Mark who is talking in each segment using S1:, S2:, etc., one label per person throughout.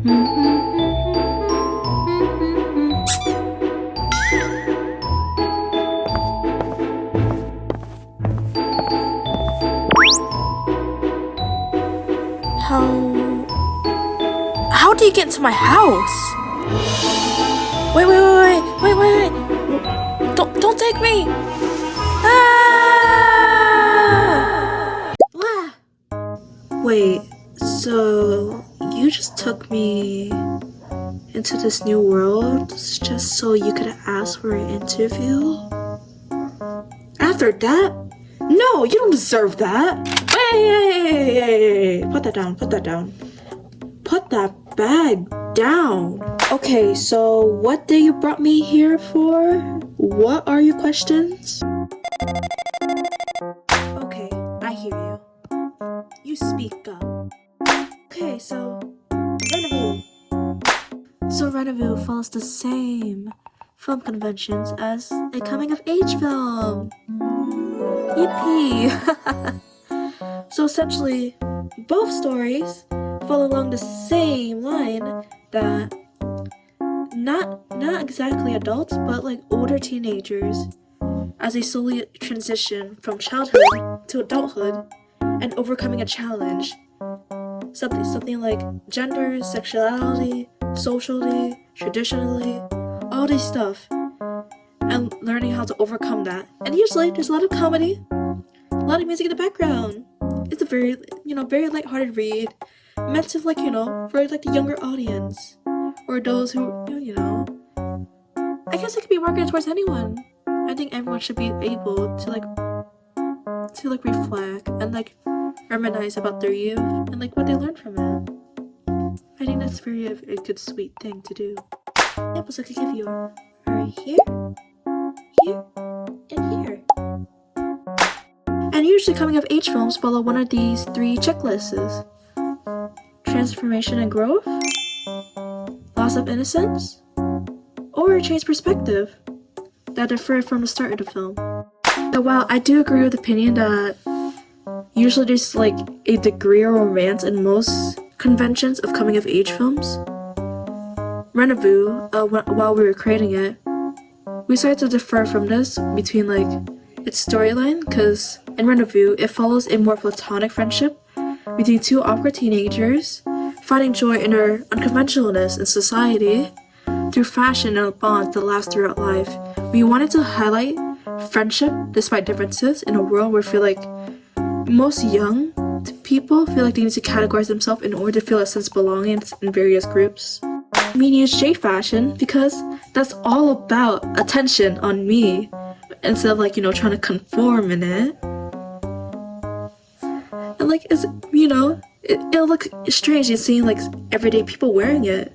S1: How do you get into my house? Wait. Don't take me! Ah! Wait, so you just took me into this new world just so you could ask for an interview? After that? No, you don't deserve that! Hey, put that down. Put that bag down. Okay, so what day you brought me here for? What are your questions? Okay, I hear you. You speak up. Okay, so Rendezvous. So Rendezvous follows the same film conventions as a coming-of-age film. Yippee! So essentially, both stories follow along the same line that not exactly adults, but like older teenagers, as they slowly transition from childhood to adulthood and overcoming a challenge. Something like gender, sexuality, socially, traditionally, all this stuff, and learning how to overcome that. And usually there's a lot of comedy, a lot of music in the background. It's a very lighthearted read, meant to for like the younger audience, or those who I guess it could be marketed towards anyone. I think everyone should be able to reflect and reminisce about their youth and what they learned from it. I think that's a good sweet thing to do. Examples I could give you are here, and here. And usually coming of age films follow one of these three checklists: transformation and growth, loss of innocence, or change perspective that differ from the start of the film. So while I do agree with the opinion that usually there's a degree of romance in most conventions of coming of age films, Rendezvous, while we were creating it, we decided to differ from this between its storyline, because in Rendezvous it follows a more platonic friendship between two awkward teenagers finding joy in their unconventionalness in society through fashion and bonds that last throughout life. We wanted to highlight friendship despite differences in a world where I feel like most young people feel like they need to categorize themselves in order to feel a sense of belonging in various groups. We use Jade fashion because that's all about attention on me instead of trying to conform in it. And it'll look strange in seeing everyday people wearing it,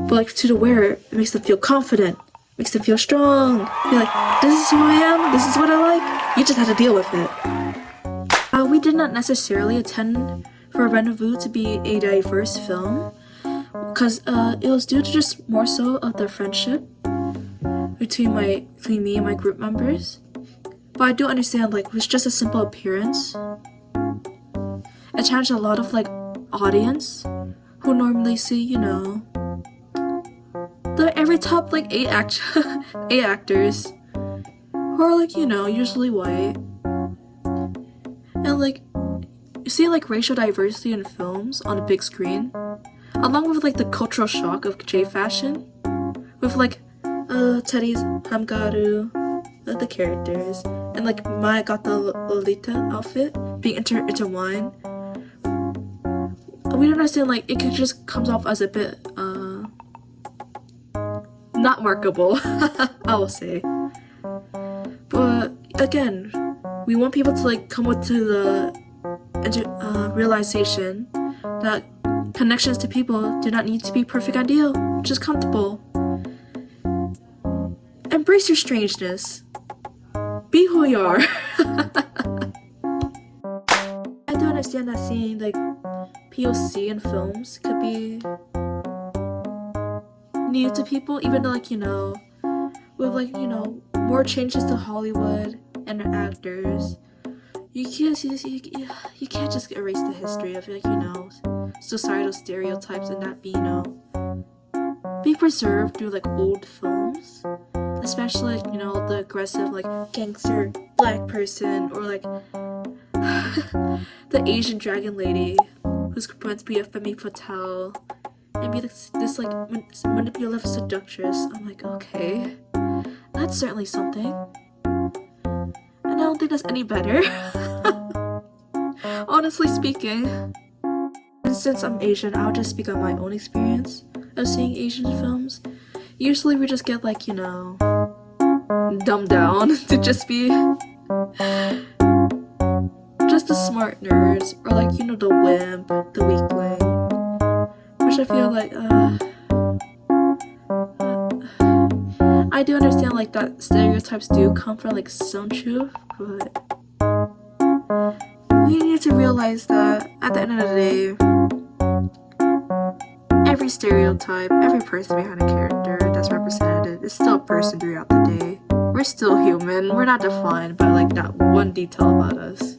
S1: but to the wearer it makes them feel confident, makes them feel strong, feel like this is who I am, this is what I like. You just have to deal with it. We did not necessarily intend for Rendezvous to be a diverse film, because it was due to just more so of the friendship between me and my group members. But I do understand with just a simple appearance, it challenged a lot of audience who normally see the every top eight actors who are usually white, and you see racial diversity in films on a big screen, along with the cultural shock of J fashion, with Teddy's Hamgaru, the characters, and Maya got the Lolita outfit being intertwined. We don't understand it could just comes off as a bit not markable, I will say. But again, we want people to come to the realization that connections to people do not need to be perfect ideal, just comfortable. Embrace your strangeness. Be who you are. I do understand that seeing POC in films could be new to people, even though with more changes to Hollywood and their actors, you can't just erase the history of societal stereotypes and that be preserved through like old films, especially like, you know, the aggressive like gangster black person, or like the Asian dragon lady who's going to be a femme fatale and be this like manipulative seductress. I'm like, okay, that's certainly something. And I don't think that's any better. Honestly speaking. And since I'm Asian, I'll just speak on my own experience of seeing Asian films. Usually we just get like, you know, dumbed down to just be just the smart nerds, or like, you know, the wimp, the weakling, which I feel like I do understand like that stereotypes do come from like some truth, but we need to realize that at the end of the day, every stereotype, every person behind a character that's represented is still a person throughout the day. We're still human. We're not defined by like that one detail about us.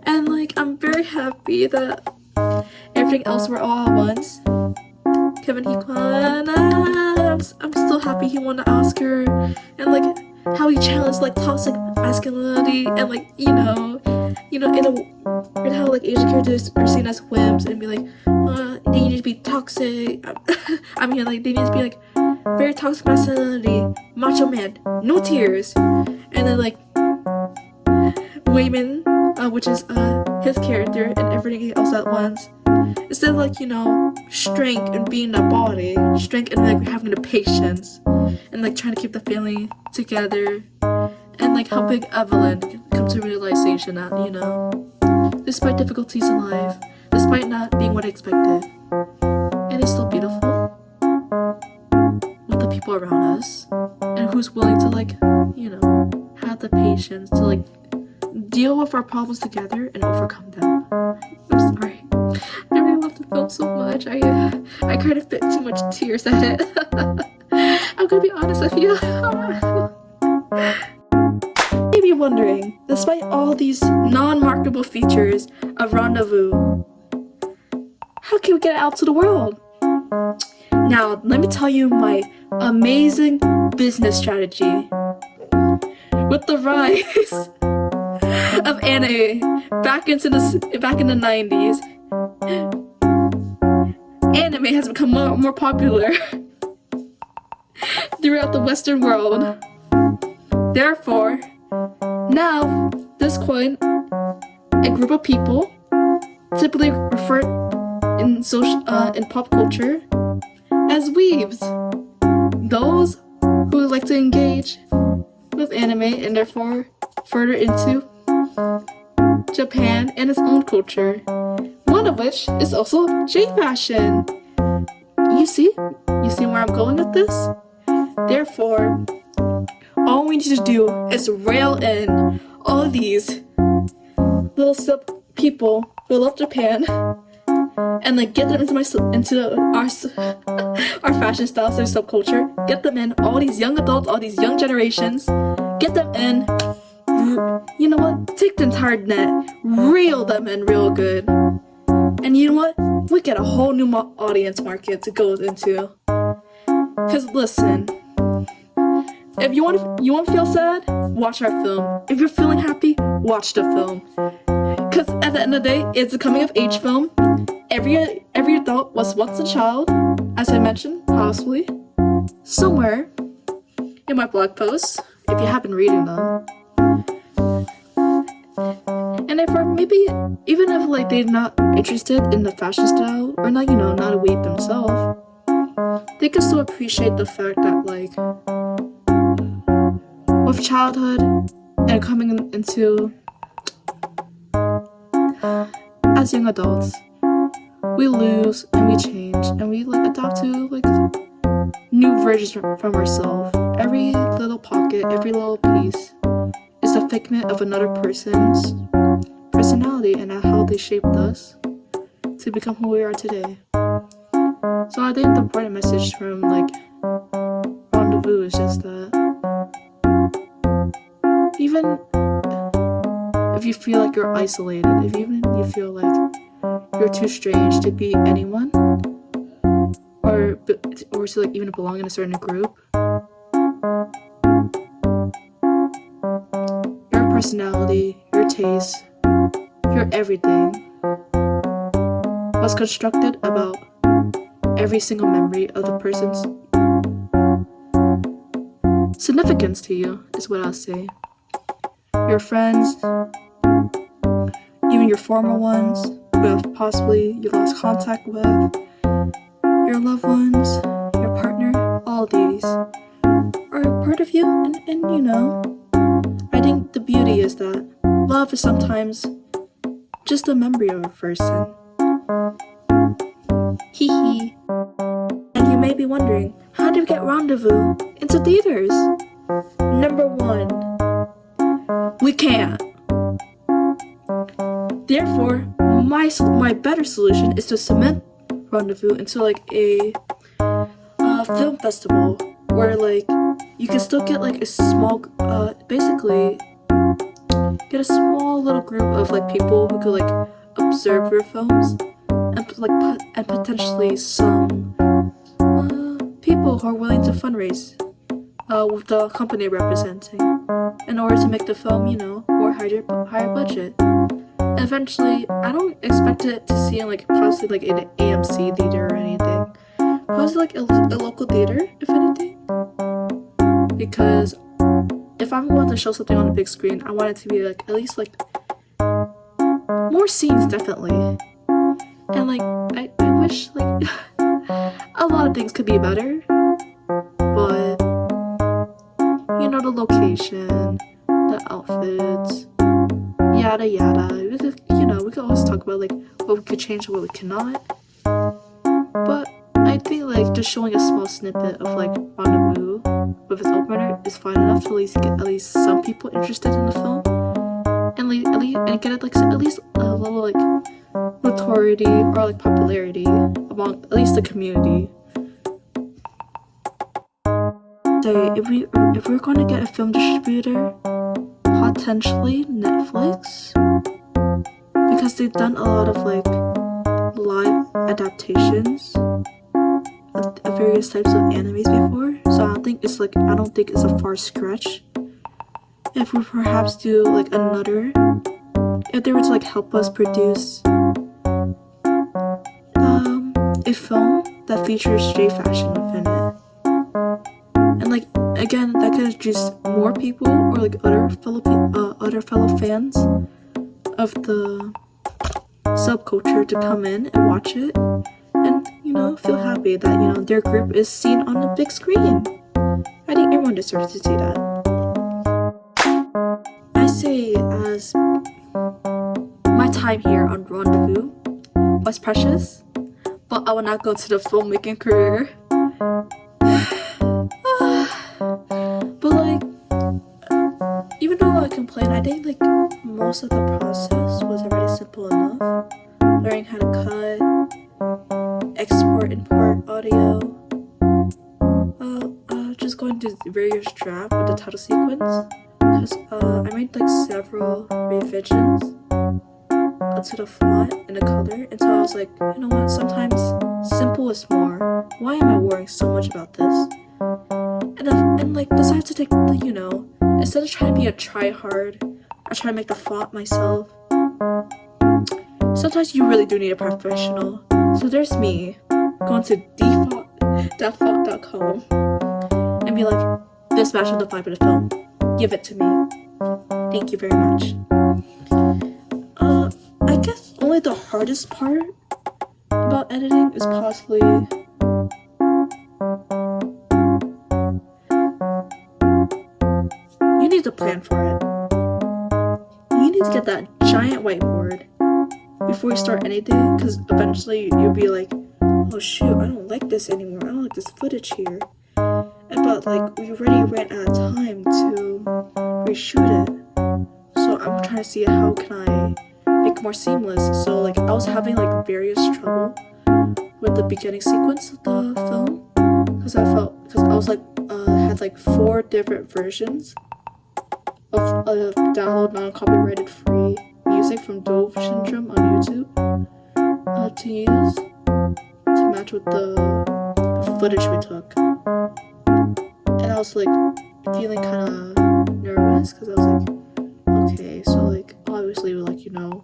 S1: And like, I'm very happy that everything else were all at once. Kevin Heekwan, I'm still happy he won the Oscar, and like how he challenged like toxic masculinity, and like, you know, in how like Asian characters are seen as wimps and be like, they need to be toxic. I mean, like, they need to be like very toxic masculinity, macho man, no tears. And then like Wayman, which is his character, and everything else at once. Instead of like, you know, strength and being the body, strength and like having the patience, and like trying to keep the family together, and like helping Evelyn come to realization that, you know, despite difficulties in life, despite not being what I expected, it is still beautiful with the people around us, and who's willing to like, you know, have the patience to like deal with our problems together and overcome them. I'm sorry. I really love the film so much. I cried a bit too much tears at it. I'm gonna be honest with you. Maybe you're wondering, despite all these non-marketable features of Rendezvous, how can we get it out to the world? Now, let me tell you my amazing business strategy. With the rise of anime back in the 90s, anime has become more popular throughout the Western world. Therefore, now this coin, a group of people, typically referred in pop culture as weebs, those who like to engage with anime and therefore further into Japan and its own culture, one of which is also J-fashion. You see where I'm going with this? Therefore, all we need to do is rail in all of these little sub people who love Japan and like get them into our fashion styles, their subculture. Get them in, all these young adults, all these young generations. Get them in. You know what? Take the entire net, reel them in real good, and you know what? We get a whole new audience market to go into. Cause listen, if you want to feel sad, watch our film. If you're feeling happy, watch the film. Cause at the end of the day, it's a coming of age film. Every adult was once a child, as I mentioned, possibly somewhere in my blog posts, if you have been reading them. And if maybe even if like they're not interested in the fashion style, or not, you know, not a weeb themselves, they can still appreciate the fact that like with childhood and coming into as young adults, we lose and we change and we like adopt to like new versions from ourselves. Every little pocket, every little piece is a figment of another person's personality and how they shaped us to become who we are today. So I think the important message from like Rendezvous is just that even if you feel like you're isolated, if even you feel like you're too strange to be anyone, or or to like even belong in a certain group. Your personality, your taste, your everything was constructed about every single memory of the person's significance to you, is what I'll say. Your friends, even your former ones, who have possibly you lost contact with, your loved ones, your partner, all these are part of you, and you know, I think the beauty is that love is sometimes just a memory of a person. Hee hee. And you may be wondering, how do we get Rendezvous into theaters? Number 1, we can't. Therefore, my better solution is to cement Rendezvous into like a film festival where like you can still get like a small, basically get a small little group of like people who could like observe your films, and like and potentially some people who are willing to fundraise with the company representing in order to make the film, you know, more higher budget. And eventually, I don't expect it to see in like possibly like an AMC theater or anything. Possibly like a local theater, if anything. Because if I want to show something on a big screen, I want it to be like at least like more scenes, definitely. And like I wish like a lot of things could be better, but you know, the location, the outfits, yada yada. We could always talk about like what we could change and what we cannot. But I think like just showing a small snippet of like Rendezvous with its opener is fine enough to at least get at least some people interested in the film, and get it like at least a little like notoriety or like popularity among at least the community. Say if we're going to get a film distributor, potentially Netflix, because they've done a lot of like live adaptations of various types of animes before, so I don't think it's a far stretch if we perhaps do like if they were to like help us produce a film that features J fashion within it, and like again that could introduce more people or like other fellow fans of the subculture to come in and watch it, and you know, feel happy that you know their group is seen on the big screen. I think everyone deserves to see that. I say as my time here on Rendezvous was precious, but I will not go to the filmmaking career. But like, even though I complain, I think like most of the process was already simple enough. Learning how to cut, export, import audio, just going to various drafts with the title sequence, because I made like several revisions to the font and the color, and so I was like, you know what, sometimes simple is more. Why am I worrying so much about this? And like decided to take, you know, instead of trying to be a try-hard, I try to make the font myself. Sometimes you really do need a professional. So there's me going to default.font.com and be like, this matches the vibe of the film. Give it to me. Thank you very much. I guess only the hardest part about editing is possibly you need to plan for it. You need to get that giant whiteboard before you start anything, because eventually you'll be like, oh shoot, I don't like this anymore. I don't like this footage here. But like we already ran out of time to reshoot it. So I'm trying to see how can I make it more seamless. So like I was having like various trouble with the beginning sequence of the film, because I was like had like 4 different versions of download non-copyrighted free music from Dove Syndrome on YouTube to use to match with the footage we took. And I was like feeling kind of nervous because I was like, okay, so like obviously like, you know,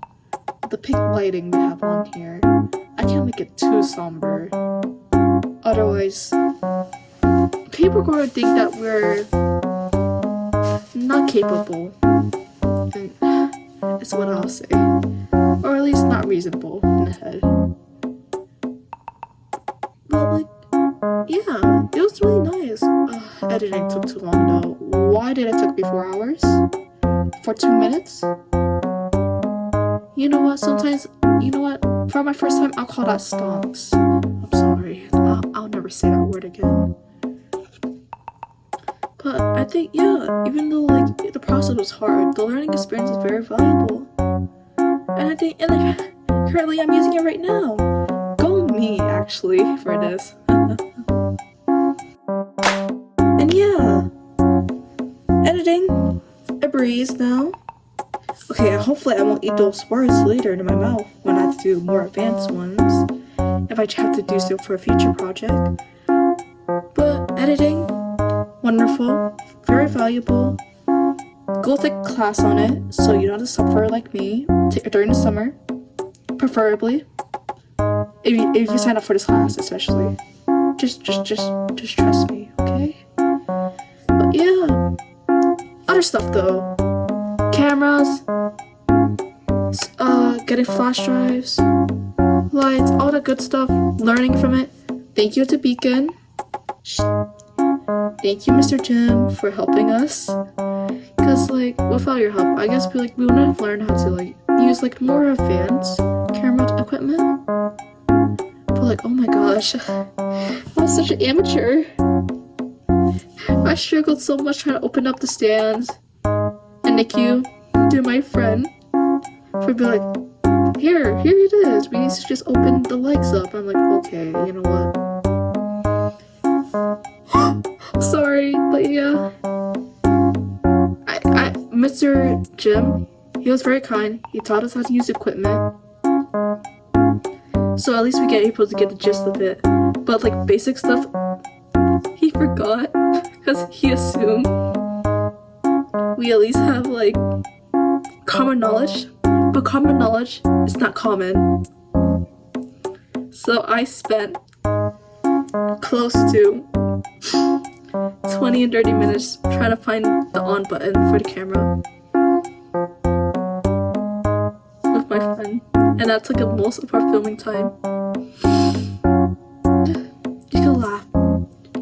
S1: the pink lighting we have on here, I can't make it too somber. Otherwise, people are going to think that we're not capable. And that's what I'll say. Or at least not reasonable in the head. But like, yeah, it was really nice. Editing took too long though. Why did it take me 4 hours? For 2 minutes? You know what, sometimes, you know what, for my first time, I'll call that stonks. I'm sorry, I'll never say that word again. But I think, yeah, even though like the process was hard, the learning experience is very valuable. And I think, and like, currently I'm using it right now. Go me, actually, for this. And yeah, editing a breeze now. Okay, hopefully I won't eat those words later in my mouth when I have to do more advanced ones, if I have to do so for a future project. But editing, wonderful, very valuable. Go take a class on it so you don't have to suffer like me during the summer, preferably. If you sign up for this class, especially, just trust me, okay? But yeah, other stuff though, cameras, getting flash drives, lights, all that good stuff. Learning from it. Thank you to Beacon. Thank you, Mr. Jim, for helping us. Cause like without your help, I guess we wouldn't have learned how to like use like more advanced camera equipment. But like, oh my gosh, I was such an amateur. I struggled so much trying to open up the stands. And thank you to my friend for being like, here it is. We need to just open the legs up. I'm like, okay, you know what? Sorry, but yeah. Mr. Jim, he was very kind. He taught us how to use equipment. So at least we get able to get the gist of it. But like basic stuff, he forgot because he assumed we at least have like common knowledge. But common knowledge is not common. So I spent close to 20 and 30 minutes trying to find the on button for the camera with my friend, and that took up most of our filming time. You can laugh,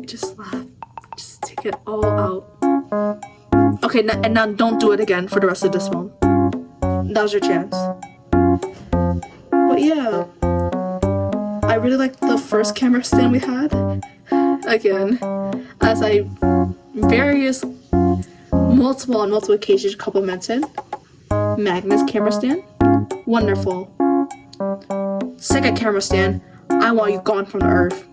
S1: just laugh, just take it all out. Okay, and now don't do it again for the rest of this one. That was your chance. But yeah, I really liked the first camera stand we had. Again, as I multiple occasions complimented Magnus camera stand. Wonderful. Second camera stand, I want you gone from the earth.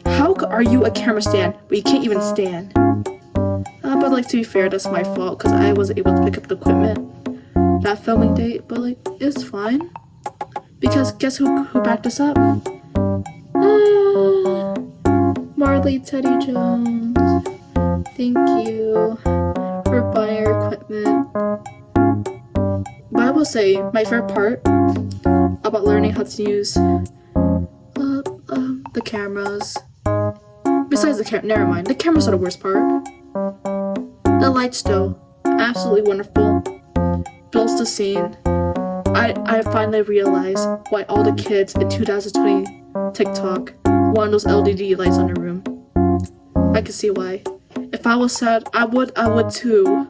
S1: How are you a camera stand but you can't even stand? But like, to be fair, that's my fault because I wasn't able to pick up the equipment that filming date, but like, it's fine because guess who backed us up? Marley Teddy Jones, thank you for buying our equipment. But I will say, my favorite part about learning how to use the cameras, besides the camera, never mind, the cameras are the worst part. The lights though, absolutely wonderful, builds the scene. I finally realized why all the kids in 2020 TikTok want those LED lights on their room. I can see why. If I was sad, I would too.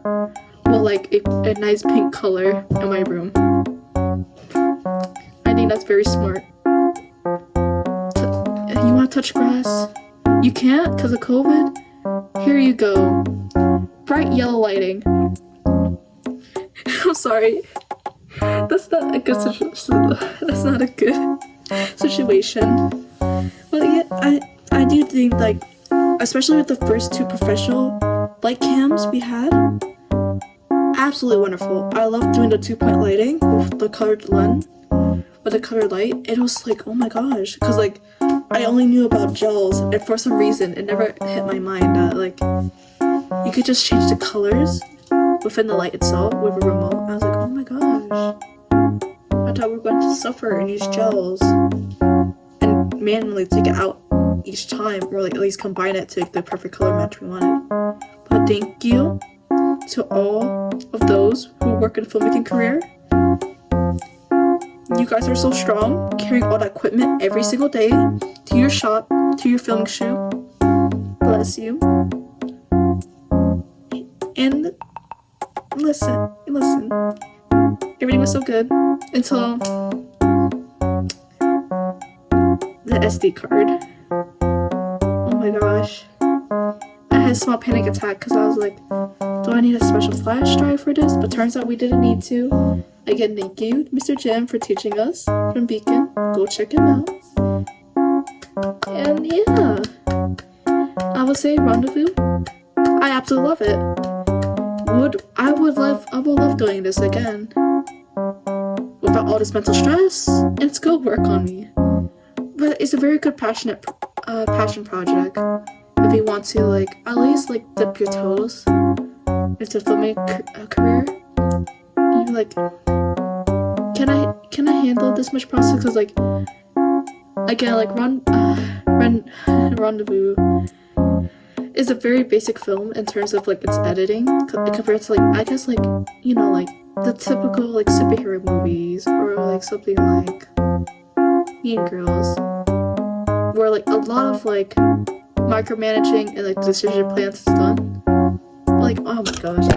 S1: With like a nice pink color in my room. I think that's very smart. You want to touch grass? You can't because of COVID? Here you go. Bright yellow lighting. I'm sorry. That's not a good situation. But yeah, I do think like, especially with the first two professional light cams we had, absolutely wonderful. I love doing the 2-point lighting with the colored lens, with the colored light. It was like, oh my gosh, because like I only knew about gels, and for some reason it never hit my mind that like you could just change the colors within the light itself with a remote. I was like, oh my gosh, I thought we were going to suffer and use gels and manually take it out each time, or like at least combine it to make the perfect color match we wanted. But thank you to all of those who work in a filmmaking career. You guys are so strong, carrying all that equipment every single day to your shop, to your filming shoot. Bless you. And listen, everything was so good until the SD card. Oh my gosh. I had a small panic attack because I was like, do I need a special flash drive for this? But turns out we didn't need to. Again, thank you, Mr. Jim, for teaching us from Beacon. Go check him out. And yeah, I would say Rendezvous. I absolutely love it. I would love doing this again without all this mental stress, and it's good work on me. But it's a very good passion project. If you want to like at least like dip your toes into filming career, you like, can I handle this much process? Because like again, like Rendezvous is a very basic film in terms of like its editing compared to like I guess like like the typical like superhero movies or like something like Mean Girls, where like a lot of like micromanaging and like decision plans is done. Like, oh my gosh,